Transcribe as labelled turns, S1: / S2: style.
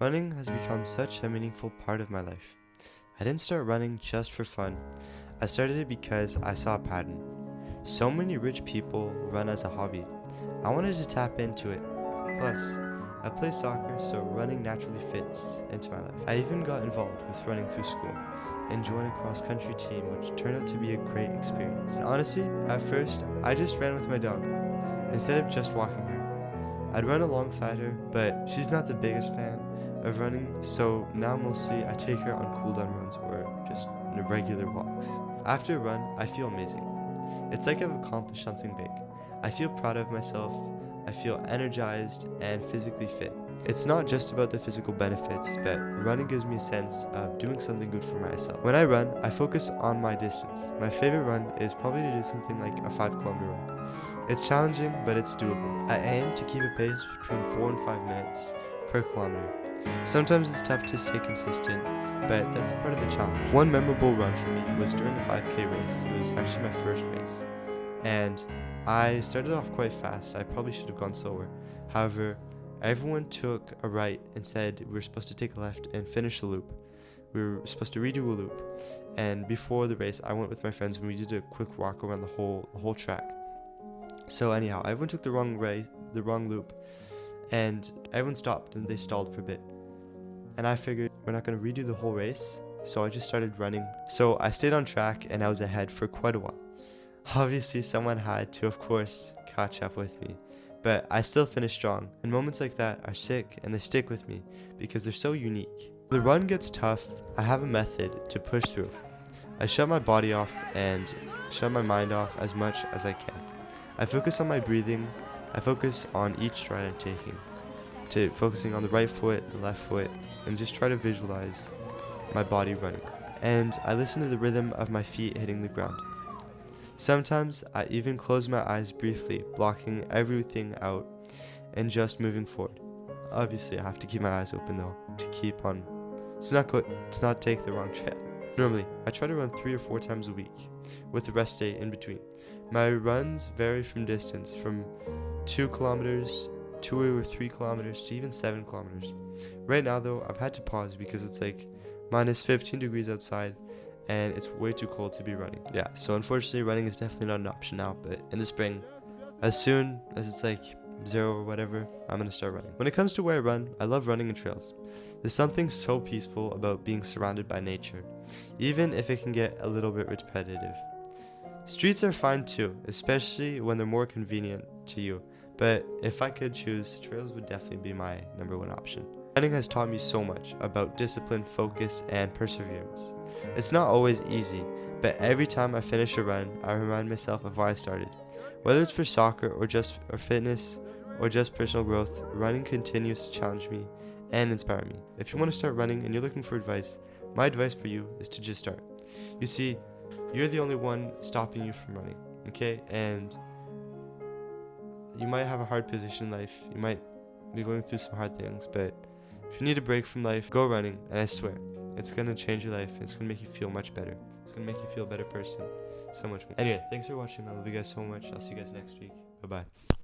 S1: Running has become such a meaningful part of my life. I didn't start running just for fun. I started it because I saw a pattern. So many rich people run as a hobby. I wanted to tap into it. Plus, I play soccer, so running naturally fits into my life. I even got involved with running through school and joined a cross-country team, which turned out to be a great experience. And honestly, at first, I just ran with my dog, instead of just walking her. I'd run alongside her, but she's not the biggest fan of running, so now mostly I take her on cool down runs or just regular walks. After a run, I feel amazing. It's like I've accomplished something big. I feel proud of myself, I feel energized and physically fit. It's not just about the physical benefits, but running gives me a sense of doing something good for myself. When I run, I focus on my distance. My favorite run is probably to do something like a 5-kilometer run. It's challenging, but it's doable. I aim to keep a pace between 4 and 5 minutes per kilometer. Sometimes it's tough to stay consistent, but that's part of the challenge. One memorable run for me was during a 5K race. It was actually my first race, and I started off quite fast. I probably should have gone slower. However, everyone took a right and said we were supposed to take a left and finish the loop. We were supposed to redo a loop, and before the race, I went with my friends and we did a quick walk around the whole track. So anyhow, everyone took the wrong loop, and everyone stopped and they stalled for a bit. And I figured we're not going to redo the whole race, so I just started running. So I stayed on track and I was ahead for quite a while. Obviously, someone had to, of course, catch up with me, but I still finished strong. And moments like that are sick and they stick with me because they're so unique. When the run gets tough, I have a method to push through. I shut my body off and shut my mind off as much as I can. I focus on my breathing. I focus on each stride I'm taking, focusing on the right foot, the left foot, and just try to visualize my body running. And I listen to the rhythm of my feet hitting the ground. Sometimes I even close my eyes briefly, blocking everything out and just moving forward. Obviously, I have to keep my eyes open though, to not take the wrong trail. Normally, I try to run 3 or 4 times a week, with the rest day in between. My runs vary from distance, from 2 kilometers, 2 or 3 kilometers, to even 7 kilometers. Right now though, I've had to pause because it's like minus 15 degrees outside, and it's way too cold to be running. Yeah, so unfortunately running is definitely not an option now, but in the spring, as soon as it's like 0 or whatever, I'm gonna start running. When it comes to where I run, I love running in trails. There's something so peaceful about being surrounded by nature, even if it can get a little bit repetitive. Streets are fine too, especially when they're more convenient to you, but if I could choose, trails would definitely be my number 1 option. Running has taught me so much about discipline, focus, and perseverance. It's not always easy, but every time I finish a run, I remind myself of why I started. Whether it's for soccer or fitness or just personal growth, running continues to challenge me and inspire me. If you want to start running and you're looking for advice, my advice for you is to just start. You see, you're the only one stopping you from running, okay? And you might have a hard position in life, you might be going through some hard things, but if you need a break from life, go running, and I swear, it's going to change your life. It's going to make you feel much better. It's going to make you feel a better person. So much more. Anyway, thanks for watching. I love you guys so much. I'll see you guys next week. Bye-bye.